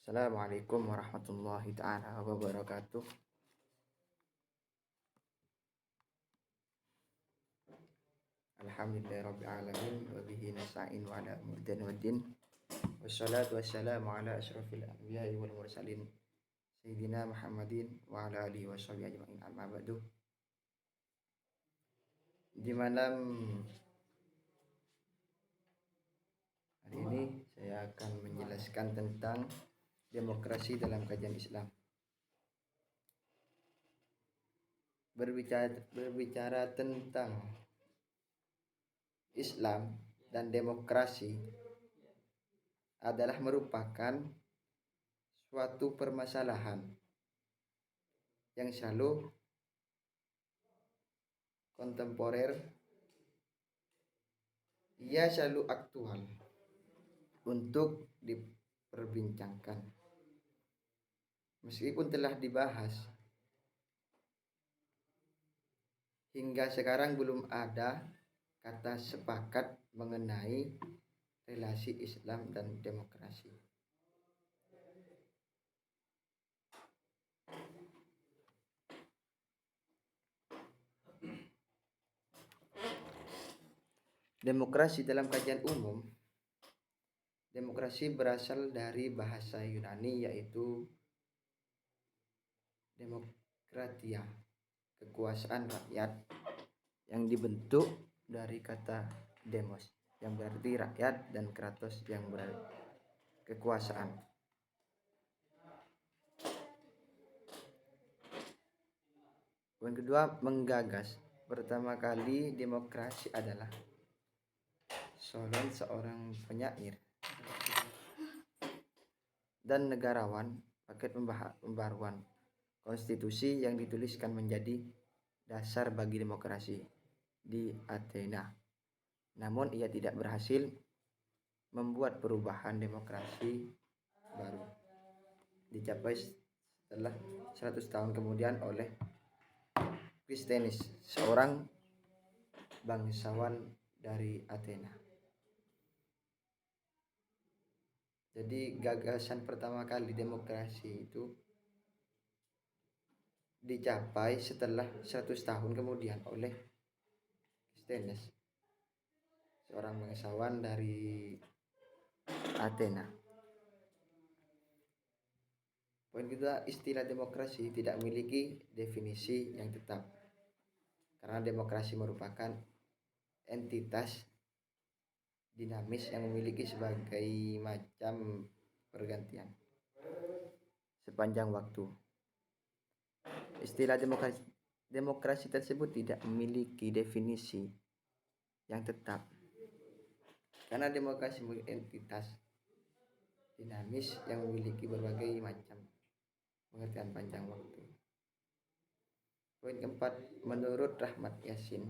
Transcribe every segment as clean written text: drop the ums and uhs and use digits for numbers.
Assalamualaikum warahmatullahi ta'ala wabarakatuh. Alhamdulillahirabbil alamin wa bihi nasta'in wa ala umuri din waddin. Wassalatu wassalamu ala asyrafil anbiya'i wal mursalin sayyidina Muhammadin wa ala alihi washabihi ajma'in, amma ba'du. Di malam hari ini saya akan menjelaskan tentang demokrasi dalam kajian Islam. Berbicara tentang Islam dan demokrasi adalah merupakan suatu permasalahan yang selalu kontemporer, ia selalu aktual untuk diperbincangkan. Meskipun telah dibahas, hingga sekarang belum ada kata sepakat mengenai relasi Islam dan demokrasi. Demokrasi dalam kajian umum, demokrasi berasal dari bahasa Yunani yaitu demokratia, kekuasaan rakyat, yang dibentuk dari kata demos yang berarti rakyat dan kratos yang berarti kekuasaan. Yang kedua, menggagas. Pertama kali demokrasi adalah seorang penyair dan negarawan paket pembaruan konstitusi yang dituliskan menjadi dasar bagi demokrasi di Athena. Namun ia tidak berhasil membuat perubahan demokrasi baru dicapai setelah 100 tahun kemudian oleh Kristenis, seorang bangsawan dari Athena. Jadi gagasan pertama kali demokrasi itu dicapai setelah 100 tahun kemudian oleh Kristenis, seorang bangsawan dari Athena. Poin kedua, istilah demokrasi tidak memiliki definisi yang tetap, karena demokrasi merupakan entitas dinamis yang memiliki sebagai macam pergantian sepanjang waktu. Istilah demokrasi tersebut tidak memiliki definisi yang tetap, karena demokrasi memiliki entitas dinamis yang memiliki berbagai macam pengertian panjang waktu. Poin keempat, menurut Rahmat Yassin,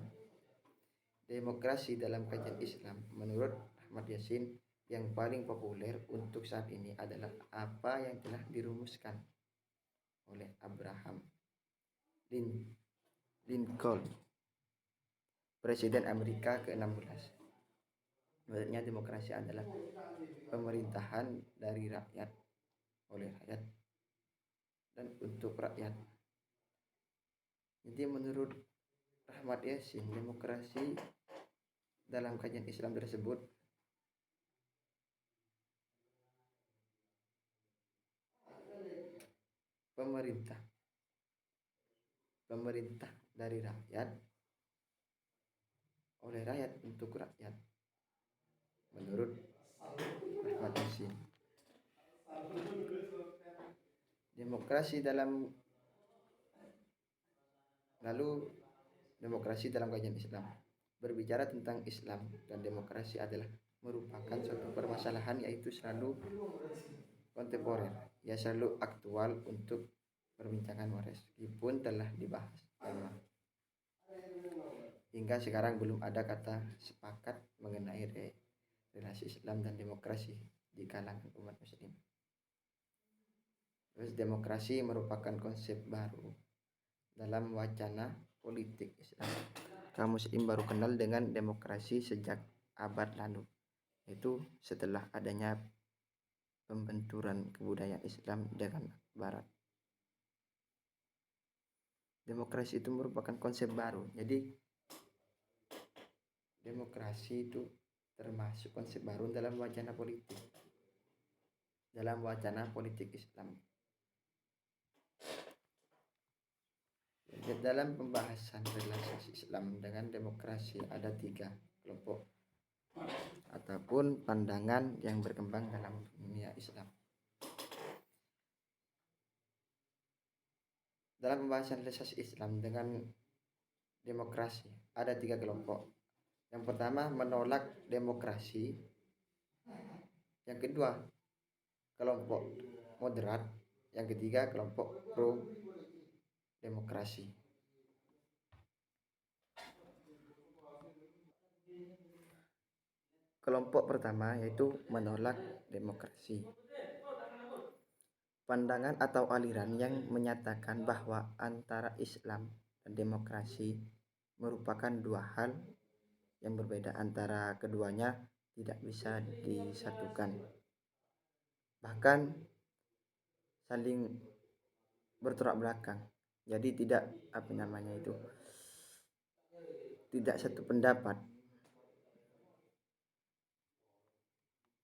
demokrasi dalam kajian Islam menurut Rahmat Yassin yang paling populer untuk saat ini adalah apa yang telah dirumuskan oleh Abraham Lincoln, Presiden Amerika ke-16. Menurutnya demokrasi adalah pemerintahan dari rakyat, oleh rakyat, dan untuk rakyat. Jadi menurut Rahmat Yassin, demokrasi dalam kajian Islam tersebut pemerintah dari rakyat, oleh rakyat, untuk rakyat, menurut Rahmat Yassin. Demokrasi dalam kajian Islam. Berbicara tentang Islam dan demokrasi adalah merupakan suatu permasalahan yaitu selalu kontemporer, ya selalu aktual untuk perbincangan meskipun telah dibahas lama. Hingga sekarang belum ada kata sepakat mengenai relasi Islam dan demokrasi di kalangan umat muslim. Terus demokrasi merupakan konsep baru dalam wacana politik Islam. Kaum muslim baru kenal dengan demokrasi sejak abad lalu, yaitu setelah adanya pembenturan kebudayaan Islam dengan Barat. Demokrasi itu merupakan konsep baru. Jadi demokrasi itu termasuk konsep baru dalam wacana politik Islam. Dalam pembahasan relasi Islam dengan demokrasi ada 3 kelompok ataupun pandangan yang berkembang dalam dunia Islam. Dalam pembahasan relasi Islam dengan demokrasi ada 3 kelompok. Yang pertama menolak demokrasi. Yang kedua kelompok moderat. Yang ketiga kelompok pro demokrasi. Kelompok pertama yaitu menolak demokrasi. Pandangan atau aliran yang menyatakan bahwa antara Islam dan demokrasi merupakan 2 hal yang berbeda, antara keduanya tidak bisa disatukan, bahkan saling bertolak belakang. Jadi tidak tidak satu pendapat.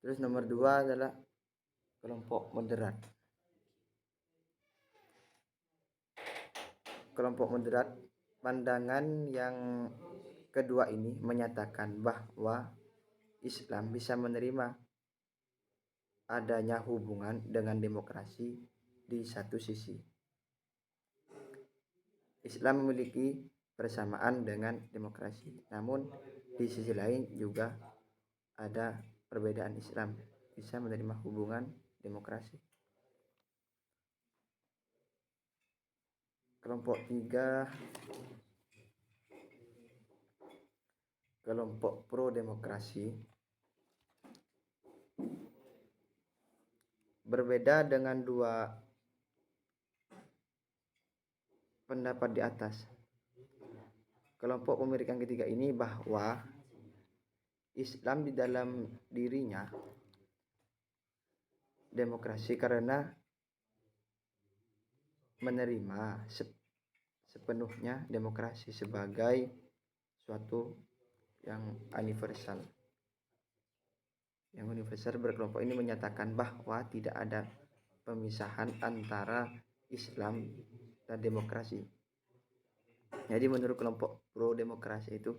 Terus nomor 2 adalah kelompok moderat. Kelompok moderat, pandangan yang kedua ini menyatakan bahwa Islam bisa menerima adanya hubungan dengan demokrasi di satu sisi. Islam memiliki persamaan dengan demokrasi, namun di sisi lain juga ada perbedaan. Islam bisa menerima hubungan demokrasi. Kelompok 3, kelompok pro demokrasi, berbeda dengan 2 pendapat di atas. Kelompok pemikiran ketiga ini bahwa Islam di dalam dirinya demokrasi karena menerima sepenuhnya demokrasi sebagai suatu yang universal. Yang universal berkelompok ini menyatakan bahwa tidak ada pemisahan antara Islam dan demokrasi. Jadi menurut kelompok pro demokrasi itu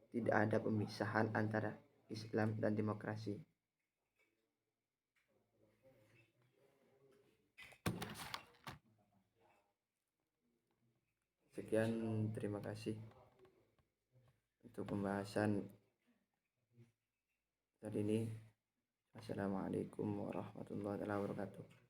tidak ada pemisahan antara Islam dan demokrasi. Sekian, terima kasih untuk pembahasan kali ini. Assalamualaikum warahmatullahi wabarakatuh.